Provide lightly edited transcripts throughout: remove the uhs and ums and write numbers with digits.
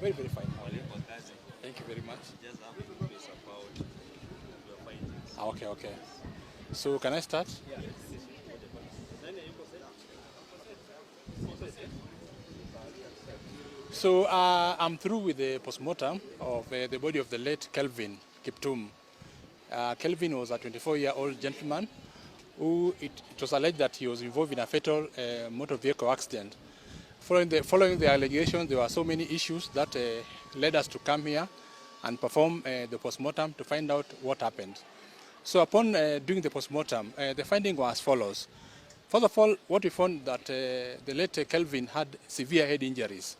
Very, very fine. Thank you very much. Okay. So can I start? Yeah. So I'm through with the postmortem of the body of the late Kelvin, Kiptum. Kelvin was a 24-year-old gentleman who it was alleged that he was involved in a fatal motor vehicle accident. Following the allegations, there were so many issues that led us to come here and perform the postmortem to find out what happened. So upon doing the postmortem, the finding was as follows. First of all, what we found that the late Kelvin had severe head injuries.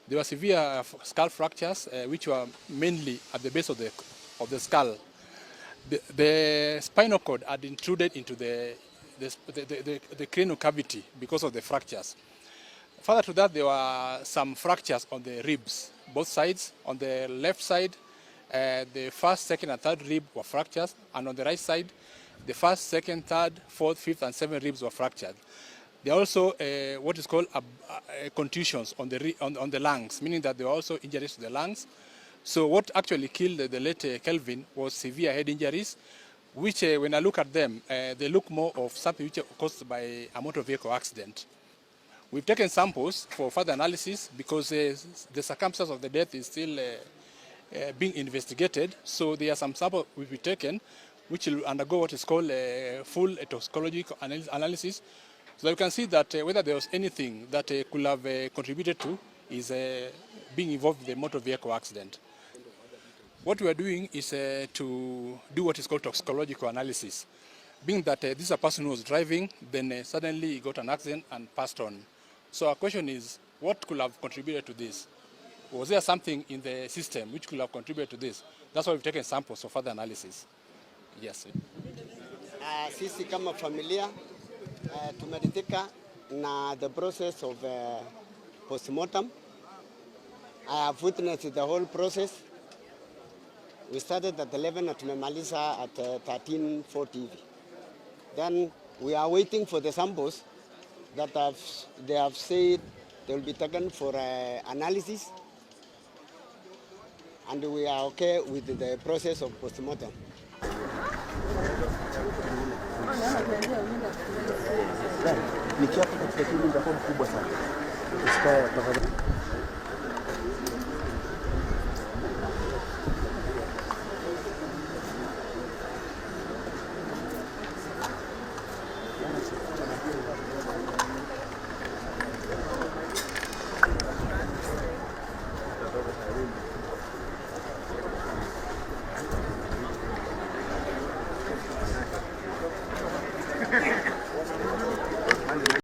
There were severe skull fractures, which were mainly at the base of the skull. The spinal cord had intruded into the cranial cavity because of the fractures. Further to that, there were some fractures on the ribs, both sides. On the left side, the first, second, and third rib were fractured, and on the right side, the first, second, third, fourth, fifth, and seventh ribs were fractured. There are also what is called contusions on the lungs, meaning that there were also injuries to the lungs. So what actually killed the late Kelvin was severe head injuries, which when I look at them, they look more of something which was caused by a motor vehicle accident. We've taken samples for further analysis because the circumstance of the death is still being investigated. So there are some samples will be taken which will undergo what is called a full toxicological analysis. So you can see that whether there was anything that could have contributed to is being involved in the motor vehicle accident. What we are doing is to do what is called toxicological analysis, being that this is a person who was driving, then suddenly he got an accident and passed on. So our question is, what could have contributed to this? Was there something in the system which could have contributed to this? That's why we've taken samples for further analysis. Yes. Sisi kama familia tumeridhika na the process of postmortem. I have witnessed the whole process. We started at 11 and tumemaliza at 13:40. Then we are waiting for the samples that they have said they will be taken for analysis, and we are okay with the process of postmortem. Nikiwa katika kipindi ndio mkubwa sana.